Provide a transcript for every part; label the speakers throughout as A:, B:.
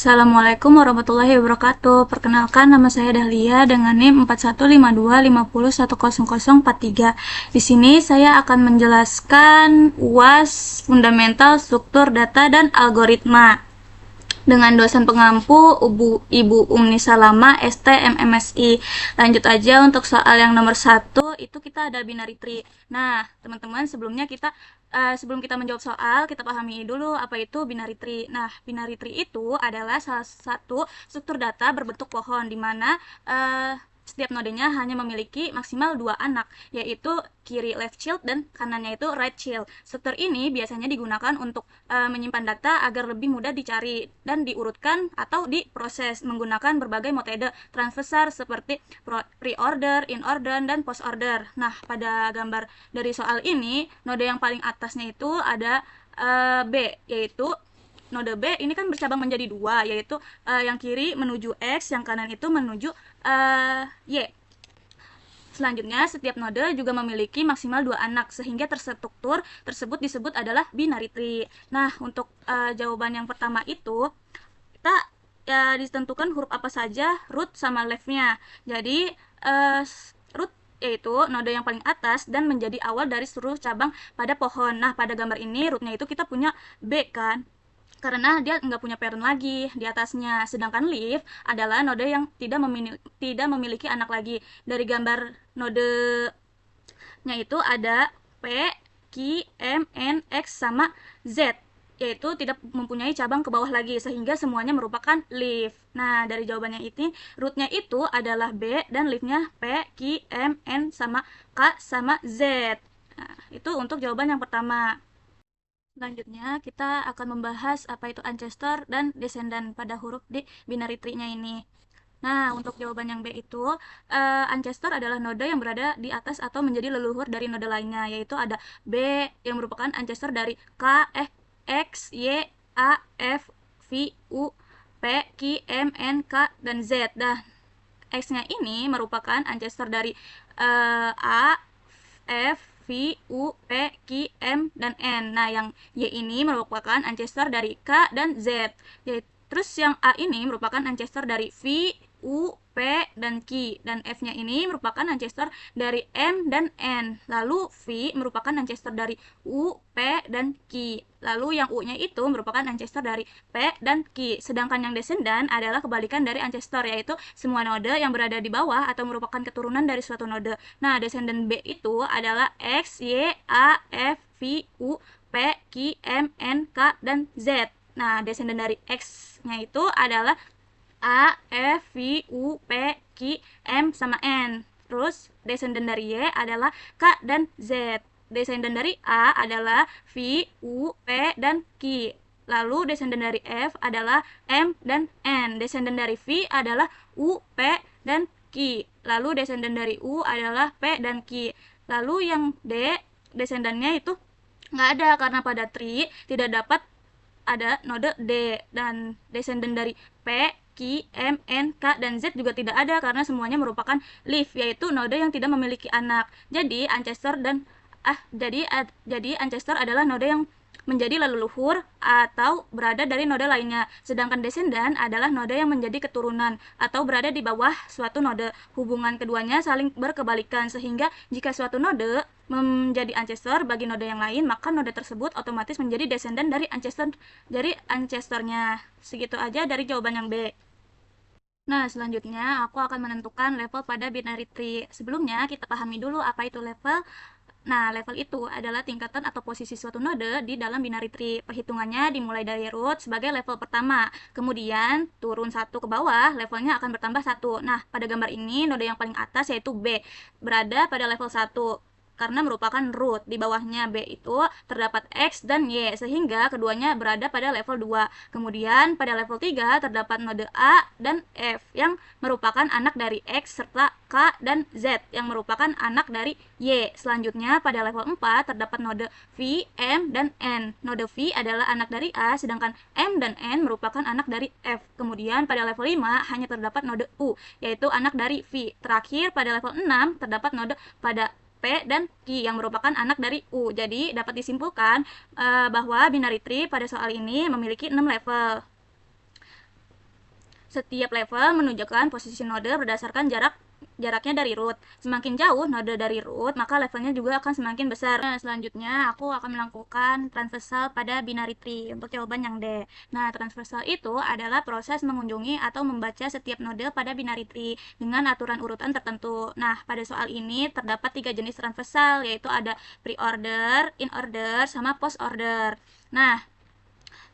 A: Assalamualaikum warahmatullahi wabarakatuh. Perkenalkan, nama saya Dahlia dengan NIM 4152501043. Di sini saya akan menjelaskan UAS Fundamental Struktur Data dan Algoritma dengan dosen pengampu Ibu Umni Salama ST MMSI. Lanjut aja untuk soal yang nomor 1, itu kita ada binary tree. Nah, teman-teman, sebelum kita menjawab soal, kita pahami dulu apa itu binary tree. Nah, binary tree itu adalah salah satu struktur data berbentuk pohon di mana setiap nodenya hanya memiliki maksimal 2 anak, yaitu kiri left child dan kanannya itu right child. Struktur ini biasanya digunakan untuk menyimpan data agar lebih mudah dicari dan diurutkan atau diproses menggunakan berbagai metode transversal seperti pre-order, in-order, dan post-order. Nah, pada gambar dari soal ini, node yang paling atasnya itu ada B, yaitu node B ini kan bercabang menjadi 2, yaitu yang kiri menuju X, yang kanan itu menuju Y. Selanjutnya, setiap node juga memiliki maksimal 2 anak, sehingga terstruktur tersebut disebut adalah binary tree. Nah, untuk jawaban yang pertama itu, kita ditentukan huruf apa saja, root sama left-nya. Jadi, root yaitu node yang paling atas dan menjadi awal dari seluruh cabang pada pohon. Nah, pada gambar ini rootnya itu kita punya B kan, karena dia nggak punya parent lagi di atasnya. Sedangkan leaf adalah node yang tidak memiliki anak lagi. Dari gambar nodenya itu ada P, Q, M, N, X, sama Z, yaitu tidak mempunyai cabang ke bawah lagi, sehingga semuanya merupakan leaf. Nah, dari jawabannya ini, rootnya itu adalah B dan leafnya P, Q, M, N, sama K, sama Z. Nah, itu untuk jawaban yang pertama. Selanjutnya, kita akan membahas apa itu ancestor dan descendant pada huruf di binary tree-nya ini. Nah, untuk jawaban yang B itu, ancestor adalah node yang berada di atas atau menjadi leluhur dari node lainnya, yaitu ada B yang merupakan ancestor dari X, Y, A, F, V, U, P, Q, M, N, K, dan Z. Dan X-nya ini merupakan ancestor dari A, F, V, U, P, Q, M, dan N. Nah, yang Y ini merupakan ancestor dari K dan Z. Terus yang A ini merupakan ancestor dari V, U, P, dan Q. Dan F-nya ini merupakan ancestor dari M dan N. Lalu V merupakan ancestor dari U, P, dan Q. Lalu yang U-nya itu merupakan ancestor dari P dan Q. Sedangkan yang descendant adalah kebalikan dari ancestor, yaitu semua node yang berada di bawah atau merupakan keturunan dari suatu node. Nah, descendant B itu adalah X, Y, A, F, V, U, P, Q, M, N, K, dan Z. Nah, descendant dari X-nya itu adalah A, F, V, U, P, Q, M, sama N. Terus, descendant dari Y adalah K dan Z. Descendant dari A adalah V, U, P, dan Q. Lalu, descendant dari F adalah M dan N. Descendant dari V adalah U, P, dan Q. Lalu, descendant dari U adalah P dan Q. Lalu, yang D, descendantnya itu nggak ada, karena pada tree tidak dapat ada node D. Dan descendant dari P, Q, M, N, K, dan Z juga tidak ada, karena semuanya merupakan leaf, yaitu node yang tidak memiliki anak. Jadi ancestor adalah node yang menjadi leluhur atau berada dari node lainnya. Sedangkan descendant adalah node yang menjadi keturunan atau berada di bawah suatu node. Hubungan keduanya saling berkebalikan, sehingga jika suatu node menjadi ancestor bagi node yang lain, maka node tersebut otomatis menjadi descendant dari ancestornya. Segitu aja dari jawaban yang B. Nah, selanjutnya aku akan menentukan level pada binary tree. Sebelumnya, kita pahami dulu apa itu level. Nah, level itu adalah tingkatan atau posisi suatu node di dalam binary tree. Perhitungannya dimulai dari root sebagai level pertama. Kemudian turun satu ke bawah, levelnya akan bertambah satu. Nah, pada gambar ini node yang paling atas yaitu B berada pada level 1 karena merupakan root. Di bawahnya B itu terdapat X dan Y, sehingga keduanya berada pada level 2. Kemudian pada level 3 terdapat node A dan F yang merupakan anak dari X, serta K dan Z yang merupakan anak dari Y. Selanjutnya pada level 4 terdapat node V, M, dan N. Node V adalah anak dari A, sedangkan M dan N merupakan anak dari F. Kemudian pada level 5 hanya terdapat node U, yaitu anak dari V. Terakhir pada level 6 terdapat node pada P dan Q yang merupakan anak dari U. Jadi dapat disimpulkan bahwa binary tree pada soal ini memiliki 6 level. Setiap level menunjukkan posisi node berdasarkan jaraknya dari root. Semakin jauh node dari root, maka levelnya juga akan semakin besar. Nah, selanjutnya aku akan melakukan transversal pada binary tree untuk jawaban yang D. Nah, transversal itu adalah proses mengunjungi atau membaca setiap node pada binary tree dengan aturan urutan tertentu. Nah, pada soal ini terdapat 3 jenis transversal, yaitu ada pre-order, in-order, sama post-order. Nah,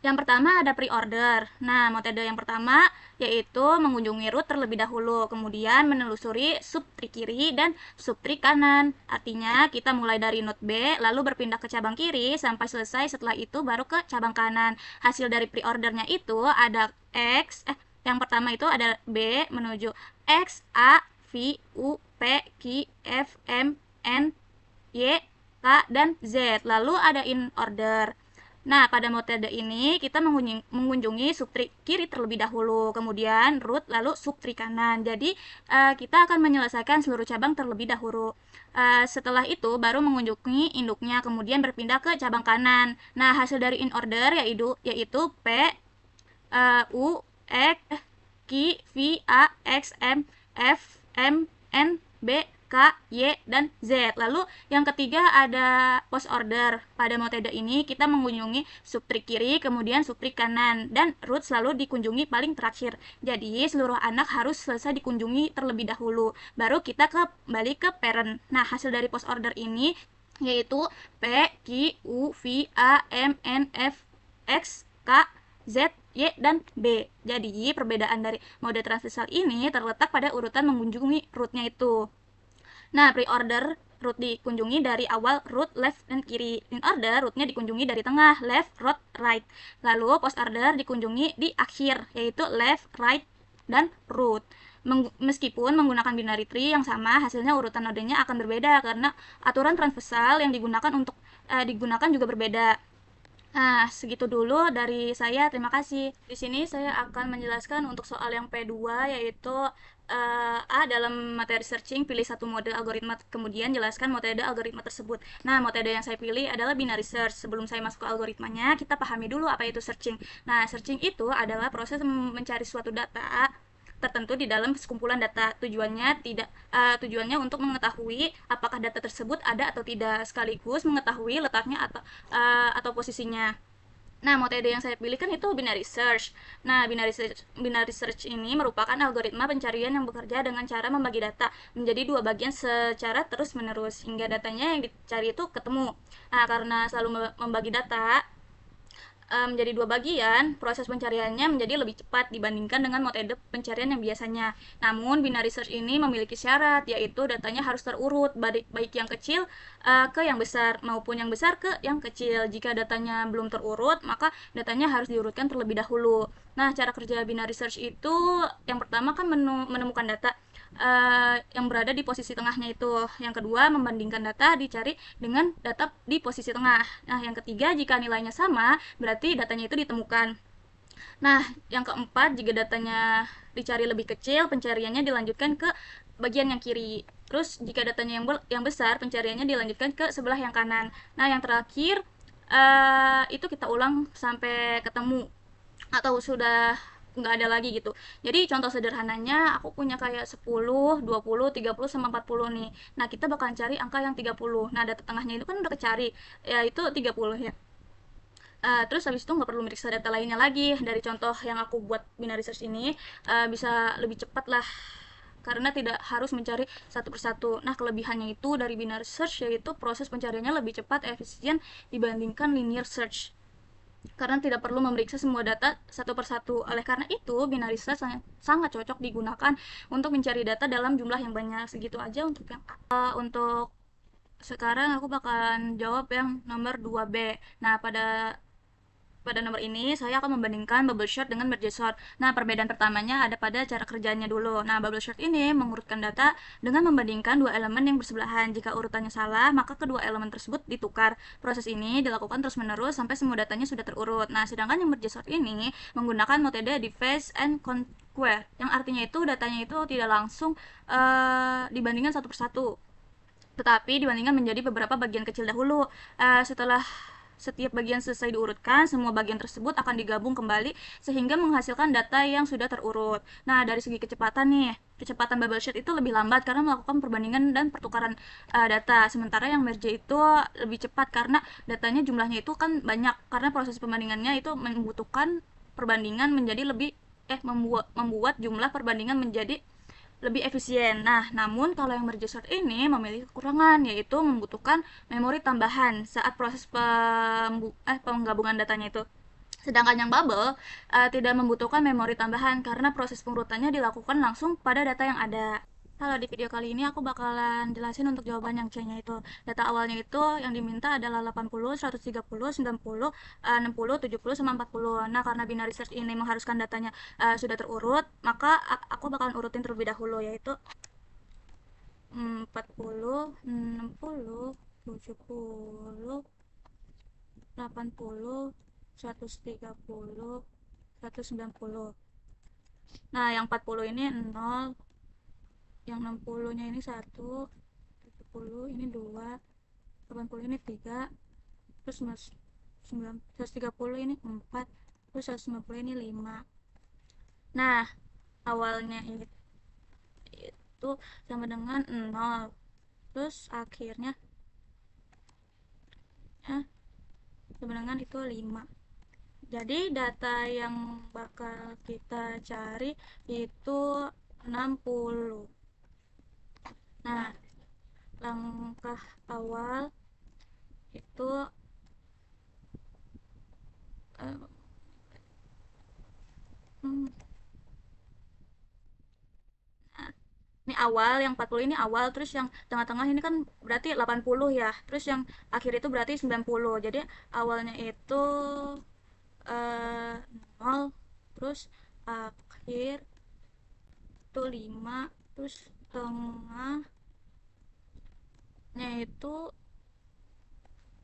A: yang pertama ada pre-order. Nah, metode yang pertama yaitu mengunjungi root terlebih dahulu, kemudian menelusuri subtree kiri dan subtree kanan. Artinya, kita mulai dari node B, lalu berpindah ke cabang kiri sampai selesai, setelah itu baru ke cabang kanan. Hasil dari pre-ordernya itu ada yang pertama itu ada B menuju X, A, V, U, P, Q, F, M, N, Y, K, dan Z. Lalu ada in order. Nah, pada metode ini kita mengunjungi subtree kiri terlebih dahulu, kemudian root, lalu subtree kanan. Jadi, kita akan menyelesaikan seluruh cabang terlebih dahulu. Setelah itu, baru mengunjungi induknya, kemudian berpindah ke cabang kanan. Nah, hasil dari in order yaitu P, U, X, Q, V, A, X, M, F, M, N, B, K, Y, dan Z. Lalu yang ketiga ada post order. Pada metode ini kita mengunjungi subtree kiri, kemudian subtree kanan, dan root selalu dikunjungi paling terakhir. Jadi seluruh anak harus selesai dikunjungi terlebih dahulu. Baru kita kembali ke parent. Nah, hasil dari post order ini yaitu P, Q, U, V, A, M, N, F, X, K, Z, Y, dan B. Jadi perbedaan dari mode transversal ini terletak pada urutan mengunjungi rootnya itu. Nah, pre-order root dikunjungi dari awal root left dan kiri. In order rootnya dikunjungi dari tengah, left, right. Lalu post order dikunjungi di akhir, yaitu left, right, dan root. Meskipun menggunakan binary tree yang sama, hasilnya urutan nodenya akan berbeda karena aturan transversal yang digunakan juga berbeda. Nah, segitu dulu dari saya. Terima kasih. Di sini saya akan menjelaskan untuk soal yang P2, yaitu A dalam materi searching, pilih satu mode algoritma, kemudian jelaskan metode algoritma tersebut. Nah, metode yang saya pilih adalah binary search. Sebelum saya masuk ke algoritmanya, kita pahami dulu apa itu searching. Nah, searching itu adalah proses mencari suatu data tertentu di dalam sekumpulan data. Tujuannya untuk mengetahui apakah data tersebut ada atau tidak, sekaligus mengetahui letaknya atau posisinya. Nah, metode yang saya pilih kan itu binary search. Nah, binary search ini merupakan algoritma pencarian yang bekerja dengan cara membagi data menjadi dua bagian secara terus-menerus hingga datanya yang dicari itu ketemu. Nah, karena selalu membagi data menjadi dua bagian, proses pencariannya menjadi lebih cepat dibandingkan dengan metode pencarian yang biasanya. Namun, binary search ini memiliki syarat, yaitu datanya harus terurut, baik yang kecil ke yang besar, maupun yang besar ke yang kecil. Jika datanya belum terurut, maka datanya harus diurutkan terlebih dahulu. Nah, cara kerja binary search itu, yang pertama kan menemukan data yang berada di posisi tengahnya itu. Yang kedua, membandingkan data dicari dengan data di posisi tengah. Nah, yang ketiga, jika nilainya sama, berarti datanya itu ditemukan. Nah, yang keempat, jika datanya dicari lebih kecil, pencariannya dilanjutkan ke bagian yang kiri. Terus, jika datanya yang besar, pencariannya dilanjutkan ke sebelah yang kanan. Nah, yang terakhir, itu kita ulang sampai ketemu atau sudah nggak ada lagi gitu. Jadi contoh sederhananya aku punya kayak 10, 20, 30, sama 40 nih. Nah, kita bakalan cari angka yang 30. Nah, data tengahnya itu kan udah kecari, ya itu 30 ya. Terus habis itu nggak perlu meriksa data lainnya lagi. Dari contoh yang aku buat binary search ini, bisa lebih cepat lah karena tidak harus mencari satu persatu. Nah, kelebihannya itu dari binary search yaitu proses pencariannya lebih cepat, efisien dibandingkan linear search, karena tidak perlu memeriksa semua data satu persatu. Oleh karena itu, binary search sangat cocok digunakan untuk mencari data dalam jumlah yang banyak. Segitu aja untuk yang untuk sekarang aku bakalan jawab yang nomor 2B. Nah, pada nomor ini saya akan membandingkan bubble sort dengan merge sort. Nah, perbedaan pertamanya ada pada cara kerjanya dulu. Nah, bubble sort ini mengurutkan data dengan membandingkan dua elemen yang bersebelahan. Jika urutannya salah, maka kedua elemen tersebut ditukar. Proses ini dilakukan terus-menerus sampai semua datanya sudah terurut. Nah, sedangkan yang merge sort ini menggunakan metode divide and conquer, yang artinya itu datanya itu tidak langsung dibandingkan satu persatu, tetapi dibandingkan menjadi beberapa bagian kecil dahulu. Setelah setiap bagian selesai diurutkan, semua bagian tersebut akan digabung kembali sehingga menghasilkan data yang sudah terurut. Nah, dari segi kecepatan nih, kecepatan bubble chart itu lebih lambat karena melakukan perbandingan dan pertukaran data. Sementara yang merge itu lebih cepat karena datanya jumlahnya itu kan banyak, karena proses pembandingannya itu membutuhkan perbandingan menjadi lebih membuat jumlah perbandingan menjadi lebih efisien. Nah, namun kalau yang merge sort ini memiliki kekurangan, yaitu membutuhkan memori tambahan saat proses penggabungan datanya itu. Sedangkan yang bubble tidak membutuhkan memori tambahan karena proses pengurutannya dilakukan langsung pada data yang ada. Kalau di video kali ini aku bakalan jelasin untuk jawaban yang C-nya itu. Data awalnya itu yang diminta adalah 80, 130, 90, 60, 70, sama 40. Nah, karena binary search ini mengharuskan datanya sudah terurut, maka aku bakalan urutin terlebih dahulu, yaitu 40, 60, 70, 80, 130, 190. Nah, yang 40 ini 0, yang 60-nya ini 1, 70 ini 2, 80 ini 3, terus 130 ini 4, terus 190 ini 5. Nah, awalnya itu sama dengan 0, terus akhirnya sama dengan itu 5. Jadi data yang bakal kita cari itu 60. Nah, langkah awal itu uh, ini awal, yang 40 ini awal, terus yang tengah-tengah ini kan berarti 80 ya, terus yang akhir itu berarti 90. Jadi awalnya itu 0, terus akhir itu 5, terus tengahnya itu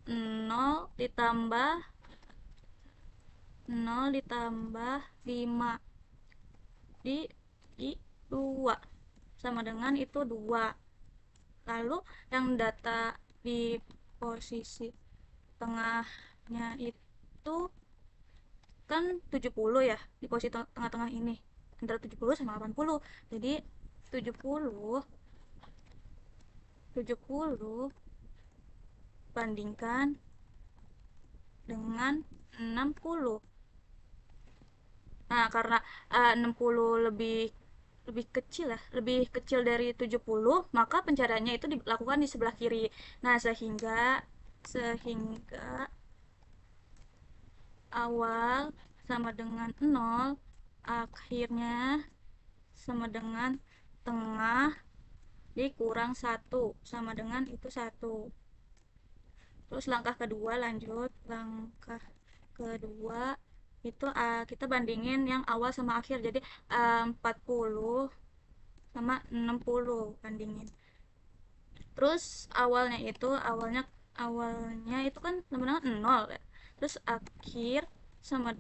A: 0 ditambah 5 di 2 sama dengan itu 2. Lalu yang data di posisi tengahnya itu kan 70 ya, di posisi tengah-tengah ini antara 70 sama 80. Jadi 70 bandingkan dengan 60. Nah, karena 60 lebih kecil ya, lebih kecil dari 70, maka pencariannya itu dilakukan di sebelah kiri. Nah, sehingga awal sama dengan 0, akhirnya sama dengan tengah dikurang 1 sama dengan itu 1. Terus langkah kedua, lanjut langkah kedua itu kita bandingin yang awal sama akhir. Jadi 40 sama 60 bandingin. Terus awalnya itu kan sama dengan 0 ya. Terus akhir sama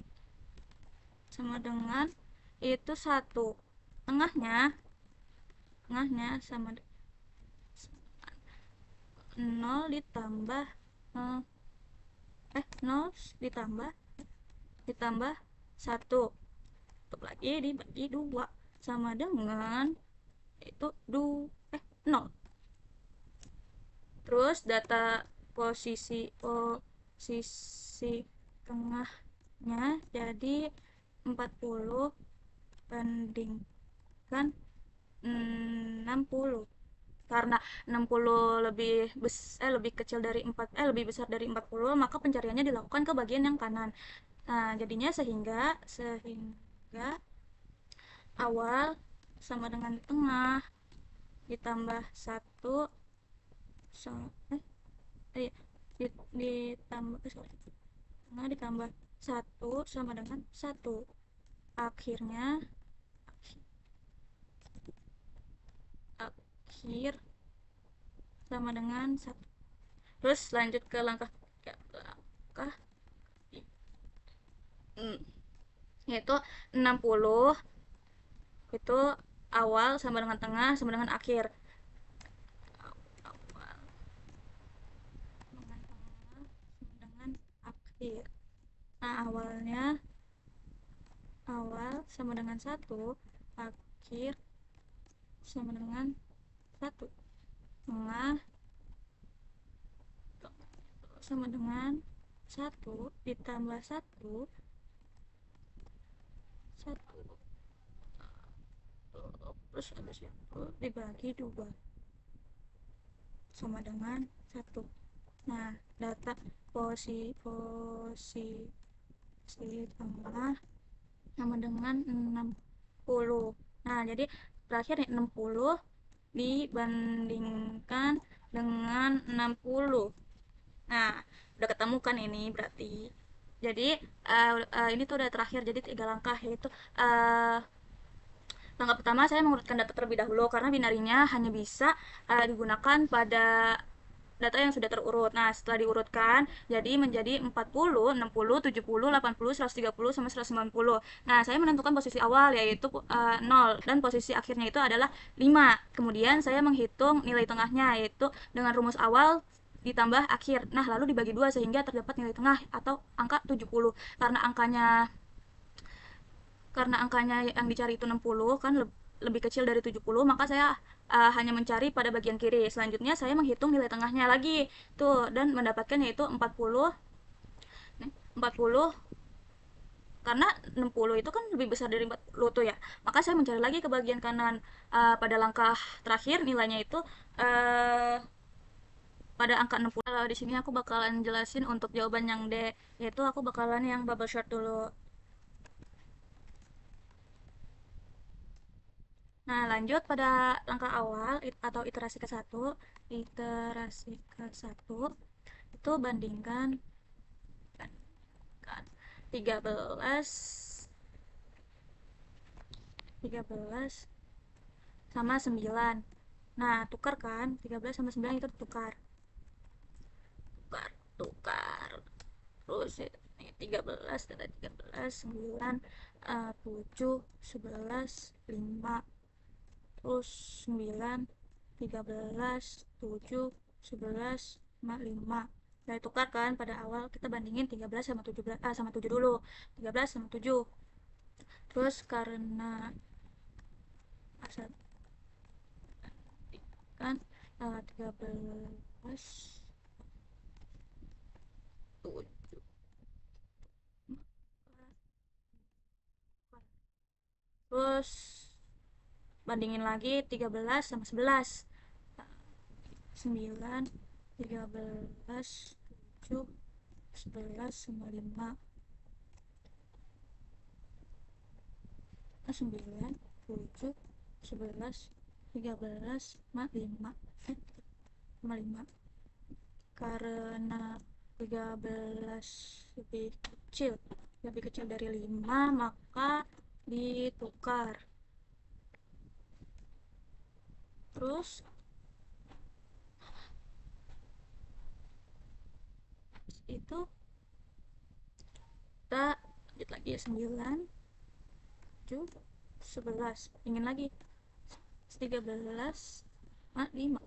A: sama dengan itu 1. Tengahnya tengahnya sama 0 ditambah 0 ditambah 1, tutup lagi dibagi 2 sama dengan itu 0. Terus data posisi tengahnya jadi 40 bandingkan 60. Karena 60 lebih kecil dari lebih besar dari 40, maka pencariannya dilakukan ke bagian yang kanan. Nah, jadinya sehingga awal sama dengan tengah ditambah 1 ditambah tengah ditambah 1 sama dengan 1. Akhirnya akhir sama dengan 1. Terus lanjut ke langkah yaitu 60 itu awal sama dengan tengah sama dengan akhir. Awal dengan tengah sama dengan akhir. Nah, awal sama dengan 1, akhir sama dengan 1, tengah sama dengan 1 ditambah 1 terus habis itu dibagi 2 sama dengan 1. Nah, data posisi tengah sama dengan 60. Nah, jadi terakhir nih 60 dibandingkan dengan 60. Nah, udah ketemu kan ini berarti. Jadi ini tuh udah terakhir, jadi 3 langkah, yaitu langkah pertama saya mengurutkan data terlebih dahulu karena binarinya hanya bisa digunakan pada data yang sudah terurut. Nah, setelah diurutkan jadi menjadi 40, 60, 70, 80, 130 sama 190. Nah, saya menentukan posisi awal yaitu 0 dan posisi akhirnya itu adalah 5. Kemudian saya menghitung nilai tengahnya yaitu dengan rumus awal ditambah akhir. Nah, lalu dibagi 2 sehingga terdapat nilai tengah atau angka 70. Karena angkanya yang dicari itu 60 kan lebih kecil dari 70, maka saya hanya mencari pada bagian kiri. Selanjutnya saya menghitung nilai tengahnya lagi tuh dan mendapatkan yaitu 40. 40 karena 60 itu kan lebih besar dari 40 tuh ya. Maka saya mencari lagi ke bagian kanan. Pada langkah terakhir nilainya itu uh, pada angka 60. Kalau di sini aku bakalan jelasin untuk jawaban yang D, yaitu aku bakalan yang bubble chart dulu. Nah, lanjut pada langkah awal atau iterasi ke-1. Iterasi ke-1 itu bandingkan 13 sama 9. Nah, tukar kan? 13 sama 9 itu tukar. Tukar, tukar. Terus ini 13, data 13, 9, 7, 11, 5, terus 9, 13, 7, 11, 5. Dari tukar kan pada awal kita bandingin 13 sama 17 sama 7 dulu. 13 sama 7. Terus karena asal kan 13 7. Terus bandingin lagi 13 sama 11. 9, 13, 7, 11 sama 5. 9, 7, 11, 13, 5. 5. Karena 13 lebih kecil dari 5, maka ditukar. Terus itu kita lanjut lagi ya, 9, 7, 11. Ingin lagi 13, 5. 9,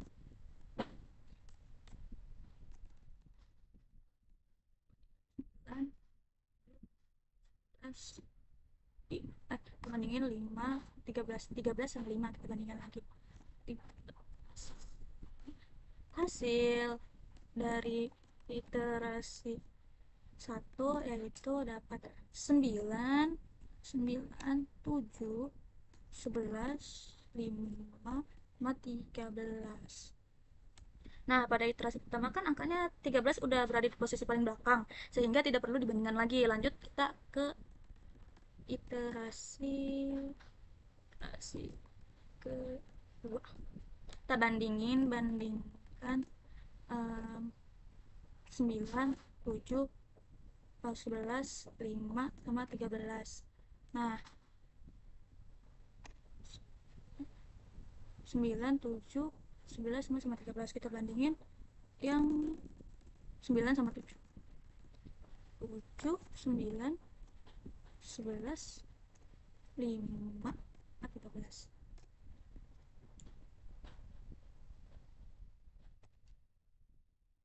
A: bandingin 5, 13 sama 5 kita bandingkan lagi. Hasil dari iterasi 1 yaitu dapat 9, 9, 7, 11, 5, sama 13. Nah, pada iterasi pertama kan angkanya 13 udah berada di posisi paling belakang, sehingga tidak perlu dibandingkan lagi. Lanjut kita ke iterasi kedua. Kita bandingkan 9, 7, 11, 5, sama 13. Nah, 9, 7, 11 sama 13 kita bandingin yang 9 sama 7. 7, 9, 11, 5, 13.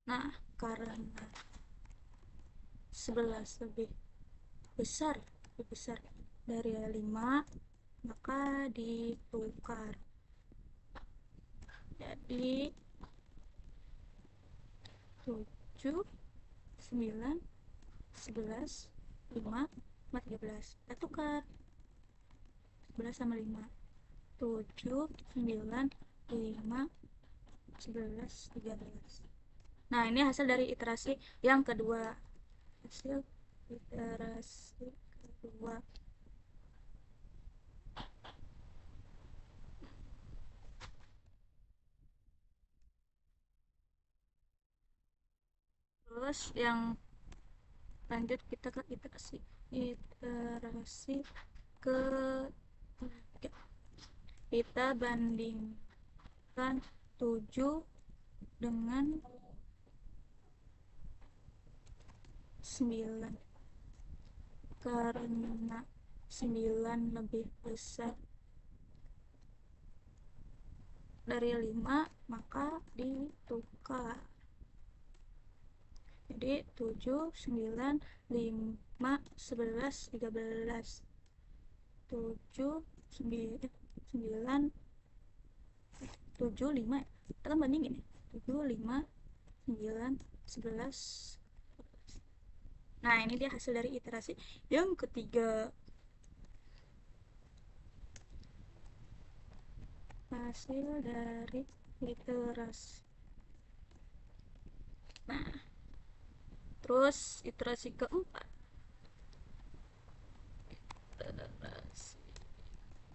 A: Nah, karena 11 lebih besar dari 5, maka ditukar. Jadi 7, 9, 11, 5, sama 13. Kita tukar 11 sama 5. 7, 9, 5, 11, 13. Nah, ini hasil dari iterasi yang kedua. Hasil iterasi kedua. Terus yang lanjut kita ke iterasi ketiga. Kita bandingkan 7 dengan 9. Karena 9 lebih besar dari 5, maka ditukar. Jadi 7, 9, 5, 11, 13. 7, 9, 7, 5. Kita kan bandingin ya. 7, 5, 9, 11. Nah, ini dia hasil dari iterasi yang ketiga. Hasil dari iterasi. Nah, terus iterasi keempat. Iterasi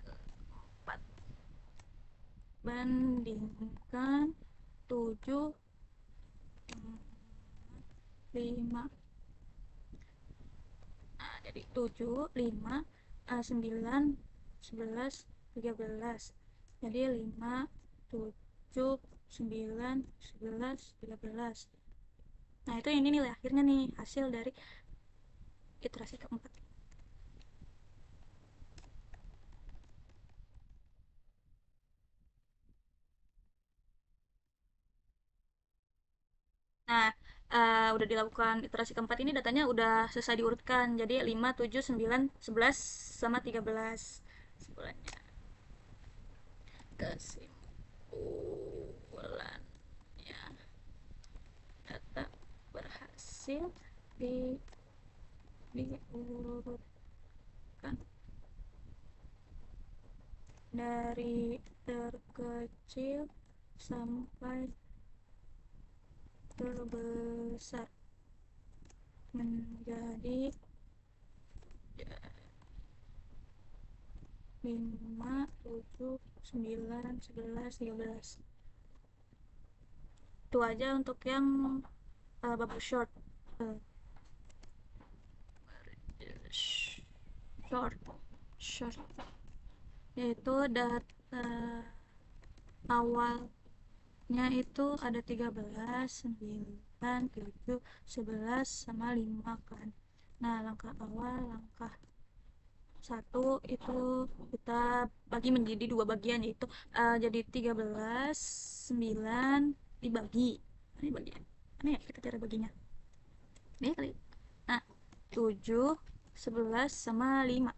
A: keempat. Bandingkan 7, 5. Nah, jadi 7, 5, 9, 11, 13. Jadi 5, 7, 9, 11, 13. Nah, itu ini nih akhirnya nih hasil dari iterasi keempat. Nah, udah dilakukan iterasi keempat ini datanya udah selesai diurutkan. Jadi 5, 7, 9, 11 sama 13. Sebulannya. Kesimpulannya, data berhasil diurutkan dari terkecil sampai terbesar menjadi 5, 7, 9, 11, 13. Itu aja untuk yang bubble short. Short short yaitu data awalnya itu ada 13, 9, 7, 11 sama 5 kan. Nah, langkah awal, langkah 1 itu kita bagi menjadi 2 bagian, yaitu jadi 13, 9 dibagi. Ini bagian mana ya kita cara baginya? Ini kali. Nah, 7, 11 sama 5.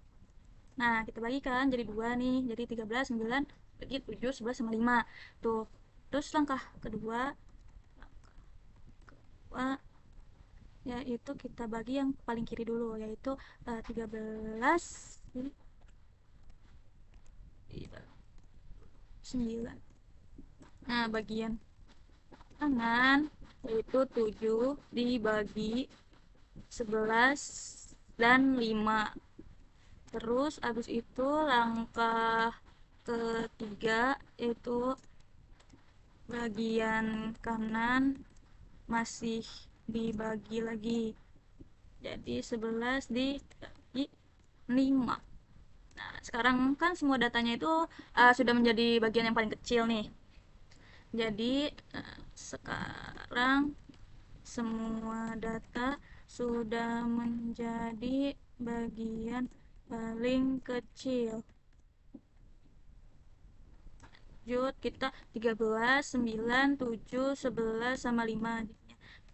A: Nah, kita bagikan jadi 2 nih. Jadi 13, 9 bagi 7, 11 sama 5. Tuh. Terus langkah kedua yaitu kita bagi yang paling kiri dulu, yaitu 13 9. Nah, bagian kanan yaitu 7 dibagi 11 dan 5. Terus abis itu langkah ketiga itu bagian kanan masih dibagi lagi, jadi 11 dibagi 5. Nah, sekarang kan semua datanya itu sudah menjadi bagian yang paling kecil nih. Jadi sekarang semua data sudah menjadi bagian paling kecil. Lanjut, kita 13, 9, 7, 11 sama 5.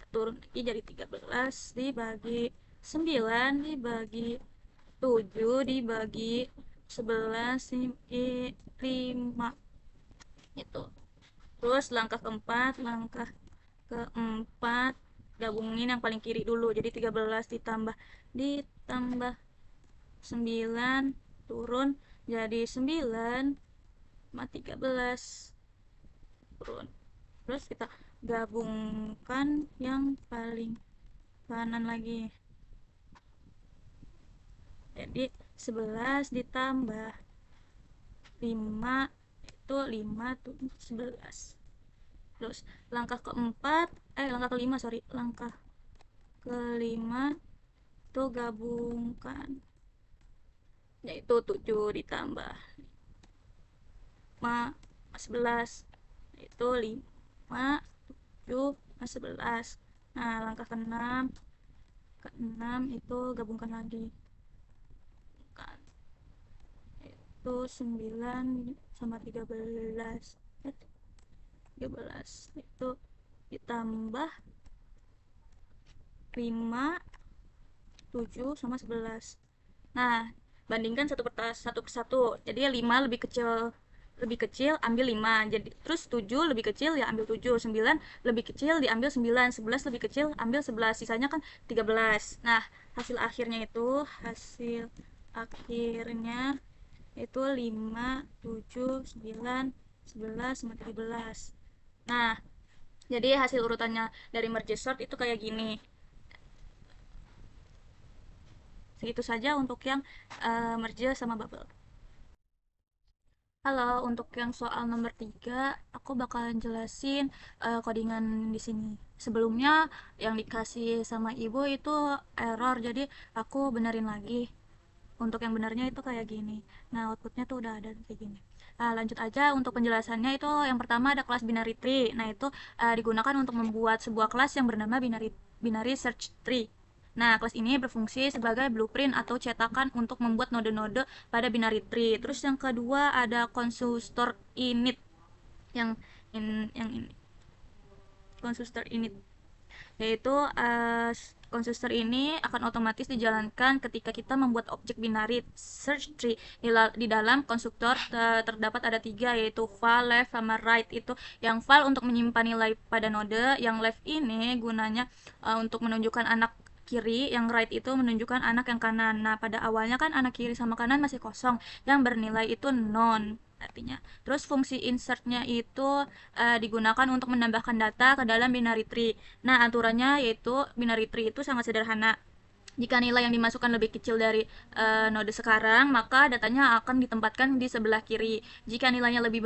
A: turun lagi jadi 13 dibagi 9 dibagi 7 dibagi 11 dibagi 5 gitu. Terus langkah keempat gabungin yang paling kiri dulu, jadi 13 ditambah 9 turun jadi 9 sama 13 turun. Terus kita gabungkan yang paling kanan lagi, jadi 11 ditambah 5 itu 5 tuh 11. Terus langkah kelima langkah kelima itu gabungkan, yaitu 7 ditambah 5 11 itu 5 7 11. Nah, langkah keenam itu gabungkan lagi, kan itu 9 sama 13 itu ditambah 5 7 sama 11. Nah, bandingkan satu persatu. Jadi 5 lebih kecil ambil 5. Jadi terus 7 lebih kecil ya ambil 7, 9 lebih kecil diambil 9, 11 lebih kecil ambil 11. Sisanya kan 13. Nah, hasil akhirnya itu 5 7 9 11 sama 13. Nah, jadi hasil urutannya dari merge sort itu kayak gini. Segitu saja untuk yang merge sama bubble. Halo, untuk yang soal nomor 3, aku bakalan jelasin codingan di sini. Sebelumnya yang dikasih sama ibu itu error, jadi aku benerin lagi. Untuk yang benarnya itu kayak gini. Nah, outputnya tuh udah ada kayak gini. Nah, lanjut aja untuk penjelasannya. Itu yang pertama ada kelas binary tree. Nah, itu digunakan untuk membuat sebuah kelas yang bernama binary search tree. Nah, kelas ini berfungsi sebagai blueprint atau cetakan untuk membuat node-node pada binary tree. Terus yang kedua ada constructor init. Yang ini. Constructor init, yaitu constructor ini akan otomatis dijalankan ketika kita membuat objek binary search tree. Di dalam konstruktor terdapat ada 3, yaitu val, left, sama right. Itu yang val untuk menyimpan nilai pada node, yang left ini gunanya untuk menunjukkan anak kiri, yang right itu menunjukkan anak yang kanan. Nah, pada awalnya kan anak kiri sama kanan masih kosong, yang bernilai itu non artinya. Terus fungsi insertnya itu digunakan untuk menambahkan data ke dalam binary tree. Nah, aturannya yaitu binary tree itu sangat sederhana. Jika nilai yang dimasukkan lebih kecil dari node sekarang, maka datanya akan ditempatkan di sebelah kiri. Jika nilainya lebih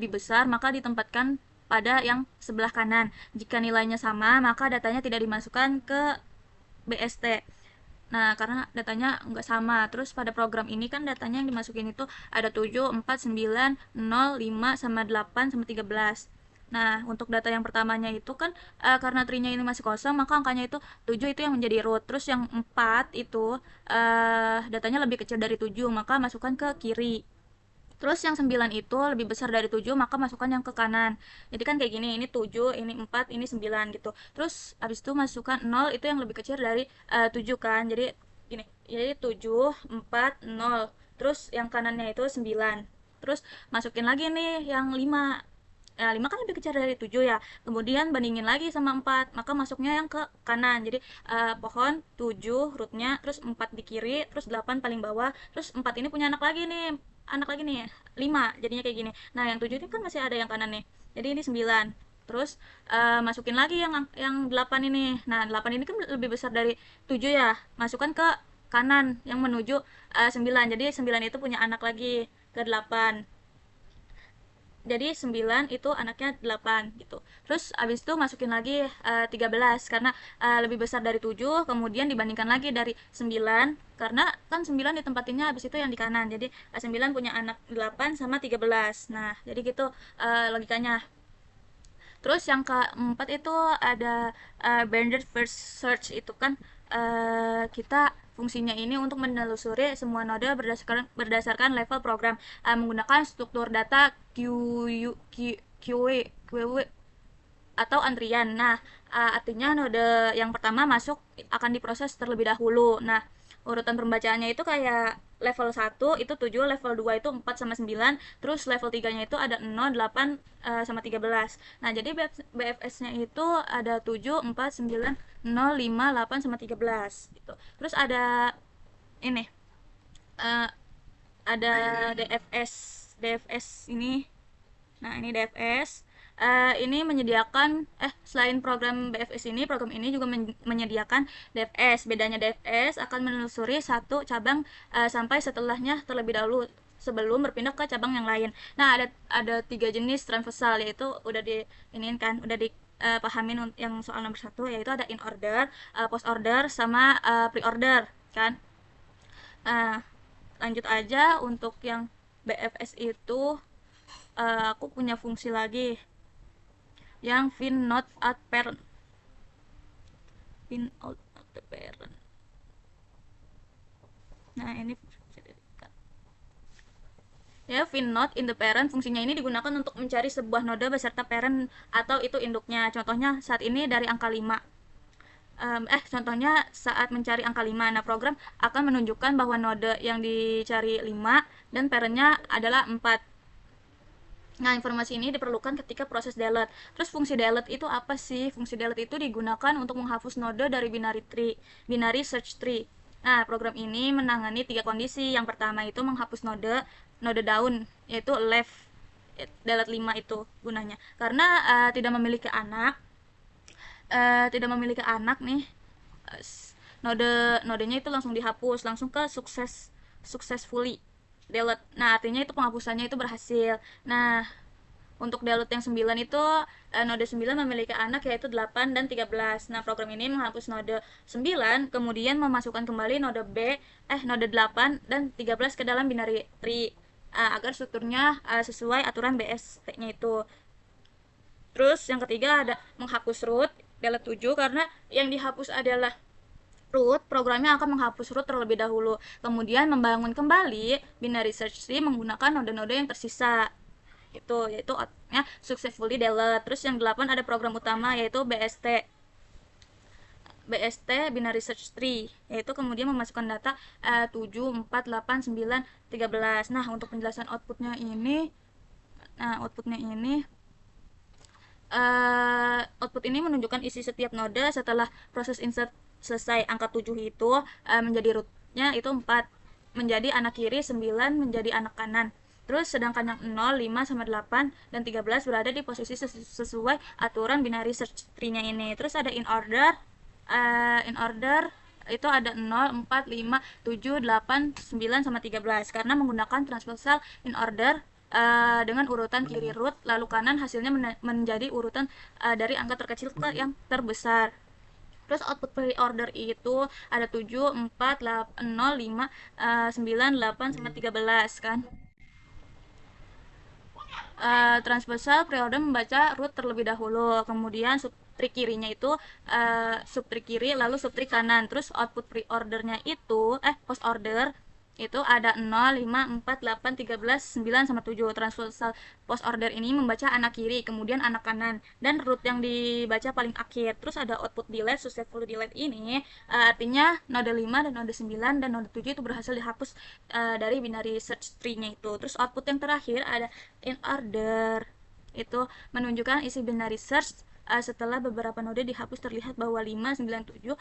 A: besar, maka ditempatkan pada yang sebelah kanan. Jika nilainya sama, maka datanya tidak dimasukkan ke BST. Nah, karena datanya nggak sama. Terus pada program ini kan datanya yang dimasukin itu ada 7, 4, 9, 0, 5, sama 8, sama 13. Nah, untuk data yang pertamanya itu kan karena tree-nya ini masih kosong, maka angkanya itu 7 itu yang menjadi root. Terus yang 4 itu datanya lebih kecil dari 7, maka masukkan ke kiri. Terus yang 9 itu lebih besar dari 7, maka masukkan yang ke kanan. Jadi kan kayak gini, ini 7, ini 4, ini 9 gitu. Terus habis itu masukkan 0 itu yang lebih kecil dari 7 kan. Jadi gini, jadi 7, 4, 0. Terus yang kanannya itu 9. Terus masukin lagi nih yang 5. 5 kan lebih kecil dari 7 ya. Kemudian bandingin lagi sama 4, maka masuknya yang ke kanan. Jadi pohon 7 rootnya, terus 4 di kiri, terus 8 paling bawah, terus 4 ini punya anak lagi nih 5, jadinya kayak gini. Nah, yang 7 ini kan masih ada yang kanan nih, jadi ini 9. Terus masukin lagi yang 8 ini. Nah, 8 ini kan lebih besar dari 7 ya, masukkan ke kanan yang menuju 9. Jadi 9 itu punya anak lagi ke 8. Jadi 9 itu anaknya 8 gitu. Terus abis itu masukin lagi 13 karena lebih besar dari 7, kemudian dibandingkan lagi dari 9 karena kan 9 ditempatinnya abis itu yang di kanan. Jadi 9 punya anak 8 sama 13. Nah, jadi gitu logikanya. Terus yang keempat itu ada banded first search. Itu kan kita fungsinya ini untuk menelusuri semua node berdasarkan level program menggunakan struktur data QW atau antrian. Nah, artinya node yang pertama masuk akan diproses terlebih dahulu. Nah, urutan pembacaannya itu kayak level 1 itu 7, level 2 itu 4 sama 9, terus level 3-nya itu ada 0, 8 sama 13. Nah, jadi BFS-nya itu ada 7, 4, 9, 0, 5, 8 sama 13 gitu. Terus ada ini eh, ada DFS. DFS ini. Nah, ini DFS. Ini menyediakan selain program BFS ini, program ini juga menyediakan DFS. Bedanya DFS akan menelusuri satu cabang sampai setelahnya terlebih dahulu sebelum berpindah ke cabang yang lain. Nah, ada 3 jenis transversal, yaitu udah udah dipahamin yang soal nomor 1, yaitu ada in order, post order, sama pre order kan. Lanjut aja untuk yang BFS itu, aku punya fungsi lagi yang fin not at parent. Fin out at the parent. Nah, ini ya, fin not in the parent, fungsinya ini digunakan untuk mencari sebuah node beserta parent atau itu induknya. Contohnya saat ini dari angka 5. Contohnya saat mencari angka 5. Nah, program akan menunjukkan bahwa node yang dicari 5 dan parentnya adalah 4. Nah, informasi ini diperlukan ketika proses delete. Terus fungsi delete itu apa sih? Fungsi delete itu digunakan untuk menghapus node dari binary search tree. Nah, program ini menangani 3 kondisi. Yang pertama itu menghapus node down, yaitu left. Delete 5 itu gunanya. Karena tidak memiliki anak nih, nodenya itu langsung dihapus, langsung ke successfully delete. Nah, artinya itu penghapusannya itu berhasil. Nah, untuk delete yang 9 itu node 9 memiliki anak yaitu 8 dan 13. Nah, program ini menghapus node 9 kemudian memasukkan kembali node 8 dan 13 ke dalam binary tree agar strukturnya sesuai aturan BST-nya itu. Terus yang ketiga ada menghapus root, delete 7, karena yang dihapus adalah root, programnya akan menghapus root terlebih dahulu, kemudian membangun kembali binary search tree menggunakan node-node yang tersisa. Yaitu successfully delete. Terus yang 8 ada program utama yaitu BST binary search tree, yaitu kemudian memasukkan data 7, 4, 8, 9, 13. Nah, untuk penjelasan outputnya ini output ini menunjukkan isi setiap node setelah proses insert selesai. Angka 7 itu menjadi rootnya itu 4, menjadi anak kiri, 9 menjadi anak kanan. Terus sedangkan yang 0, 5 sama 8 dan 13 berada di posisi sesuai aturan binary search tree-nya ini. Terus ada in order itu ada 0, 4, 5, 7, 8, 9 sama 13 karena menggunakan transversal in order dengan urutan kiri root lalu kanan, hasilnya menjadi urutan dari angka terkecil ke yang terbesar. Terus output pre-order itu ada 7, 4, 8, 0, 5, 9, 8 sama 13 kan. Transversal pre-order membaca root terlebih dahulu, kemudian subtree kirinya itu subtree kiri lalu subtree kanan. Terus output pre-ordernya itu post order itu ada 0, 5, 4, 8, 13, 9 sama 7. Transversal post order ini membaca anak kiri kemudian anak kanan dan root yang dibaca paling akhir. Terus ada output delete, successful delete ini artinya node 5 dan node 9 dan node 7 itu berhasil dihapus dari binary search tree-nya itu. Terus output yang terakhir ada in order, itu menunjukkan isi binary search setelah beberapa node dihapus terlihat bahwa 5, 9, 7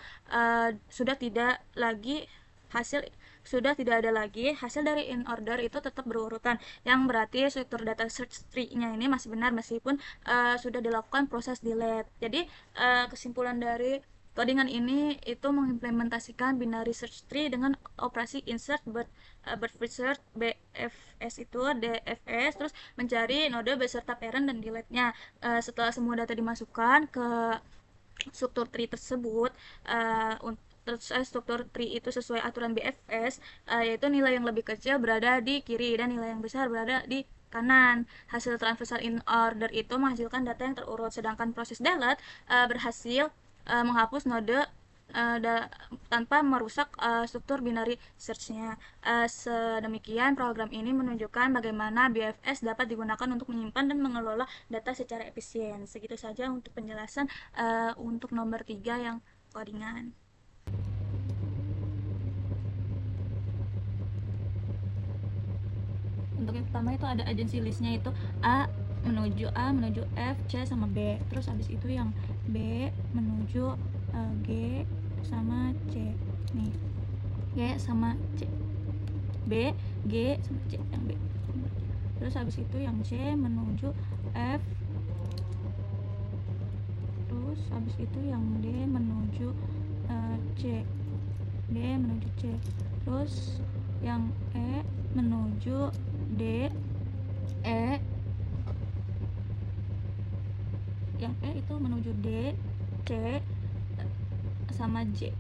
A: sudah tidak ada lagi hasil dari in order itu tetap berurutan, yang berarti struktur data search tree-nya ini masih benar meskipun sudah dilakukan proses delete. Jadi kesimpulan dari codingan ini itu mengimplementasikan binary search tree dengan operasi insert, birth search, BFS itu DFS, terus mencari node beserta parent dan delete-nya. Setelah semua data dimasukkan ke struktur tree tersebut, struktur tree itu sesuai aturan BFS, yaitu nilai yang lebih kecil berada di kiri dan nilai yang besar berada di kanan. Hasil transversal in order itu menghasilkan data yang terurut, sedangkan proses delete berhasil menghapus node tanpa merusak struktur binary search-nya. Sedemikian program ini menunjukkan bagaimana BFS dapat digunakan untuk menyimpan dan mengelola data secara efisien. Segitu saja untuk penjelasan untuk nomor 3 yang codingan. Untuk yang pertama itu ada agency listnya, itu A menuju F, C sama B. Terus habis itu yang B menuju G sama C. Nih, G sama C. B, G sama C yang B. Terus habis itu yang C menuju F. Terus habis itu yang D menuju C. D menuju C. Terus yang E menuju D, E. Yang E itu menuju D, C sama J.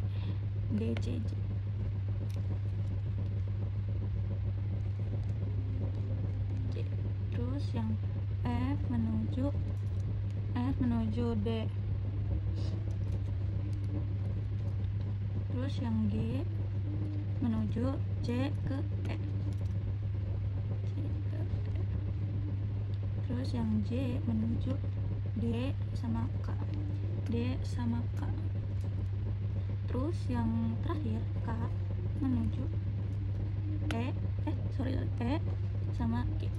A: D, C, J. Terus yang F menuju D. Terus yang G menuju C ke E. Terus yang J menuju D sama K. Terus yang terakhir K menuju E sama G.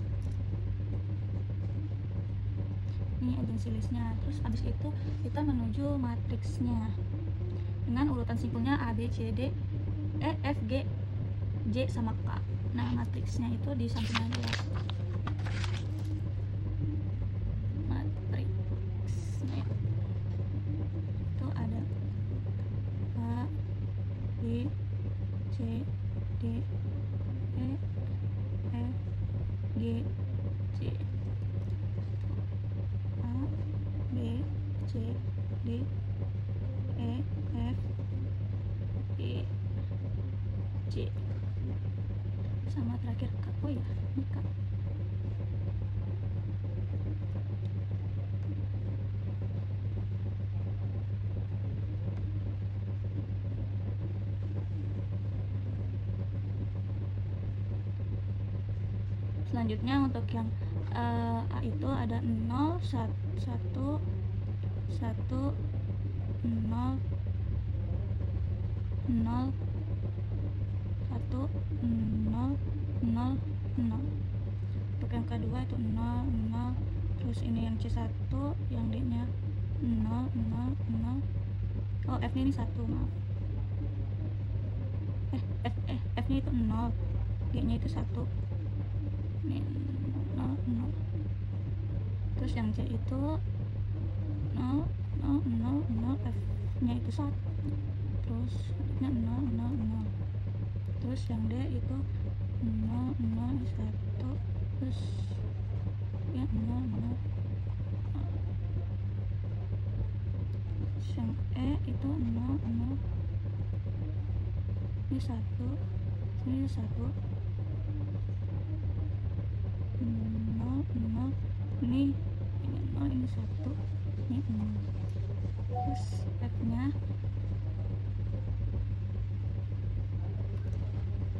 A: Ini agency listnya. Terus habis itu kita menuju matriksnya dengan urutan simpelnya A, B, C, D, E, F, G, J sama K. Nah, matriksnya itu di samping aja. Matriksnya itu ada A, B, C, D, E, F, G, C. A, B, C, D, E, F, G, C. Sama terakhir K. Oh ya, ini K. Selanjutnya untuk yang A itu ada 0, 1, 1, 0, 0, 1, 0, 0, 0. Untuk yang kedua itu 0, 0. Terus ini yang C1, yang D nya 0, 0, 0. Oh, F nya ini 1, maaf. F nya itu 0, G nya itu 1. Ini 0, 0. Terus yang C itu 0, 0, 0, 0. F nya itu 1. Terus F nya 0, 0, 0. Terus yang D itu 0, 0, 1. Terus ya 0, 0. Terus yang E itu 0, 0. Ini 1. Ini 1. 0, 0. Ini 0, ini 1. Ini 0. Terus F nya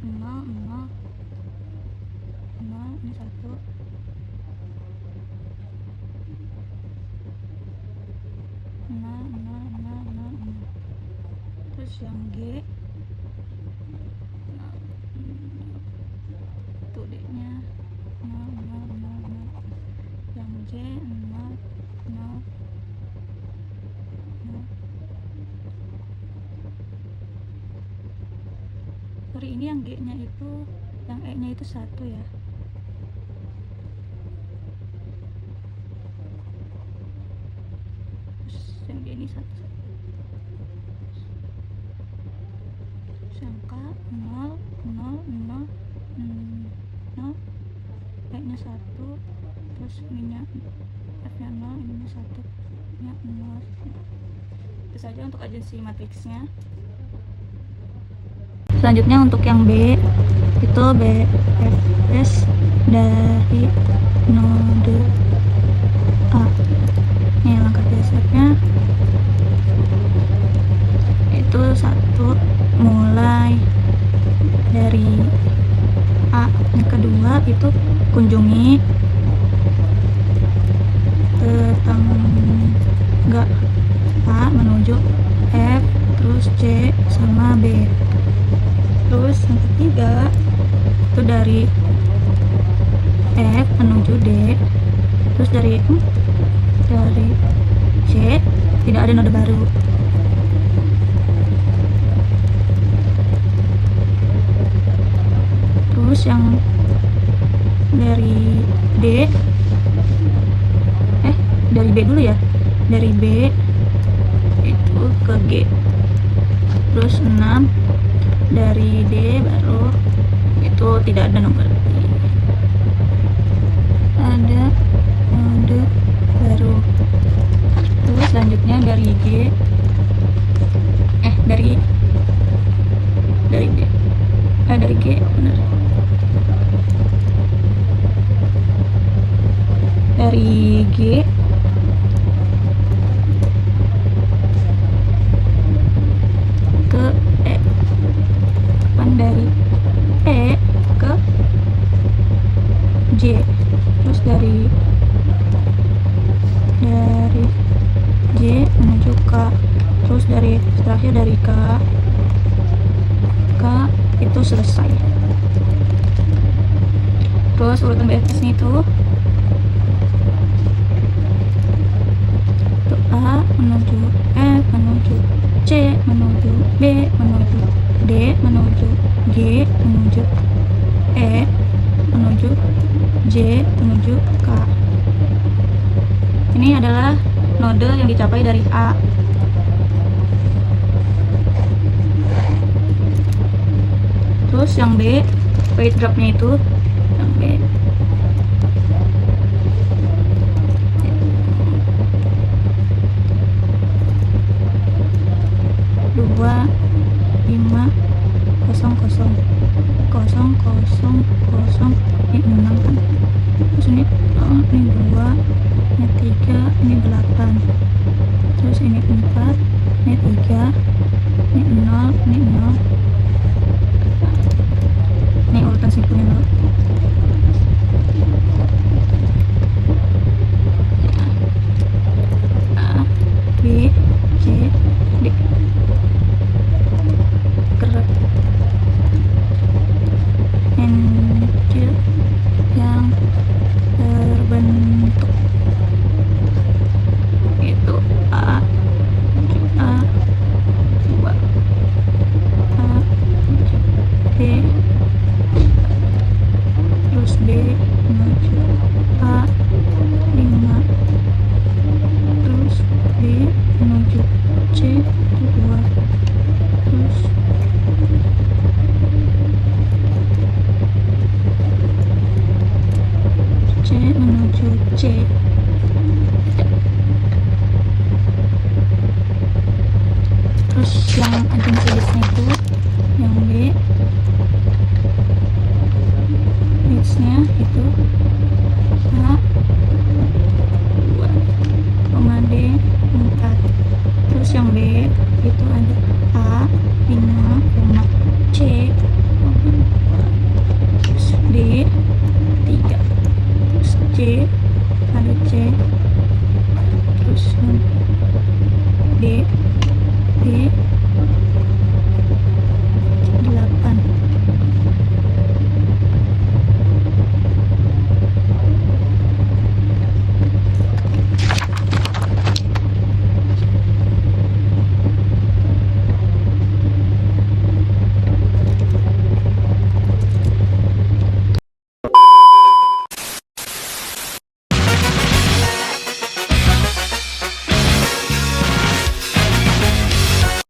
A: 0, 0, 0, ini 1. 0, 0, 0, 0, 0. Terus yang G 0, tuh D nya 0, 0, 0, 0. Yang J 0, 0, 0. Sorry, ini yang G nya itu, yang E nya itu 1 ya. Terus yang G ini 1. Terus yang K 0, 0, 0, 0. E nya 1. Terus ininya F nya 0, ininya 1. Nya 0. Itu saja untuk agensi matriksnya. Selanjutnya untuk yang B itu BFS dari node A. Ini langkah dasarnya itu dari F menuju D, terus dari C tidak ada node baru. Terus yang dari D, dari B dulu ya, dari B itu ke G, terus 6 dari D baru itu tidak ada nomor, ada node baru. Terus selanjutnya dari G, dari B, dari G benar, dari G ke E, dari E ke J, terus dari J menuju K, terus terakhir dari K itu selesai. Terus urutan BFS-nya itu A menuju F menuju C menuju B menuju D menuju G menuju E menuju J menuju K. Ini adalah node yang dicapai dari A. Terus yang B, weight graph-nya itu yang B. Dua, 5, 0, 0, 0, 0, 0, ini 6 kan. Terus ini 2, ini 3, ini 8. Terus ini 4, ini 3, ini 0, ini 0.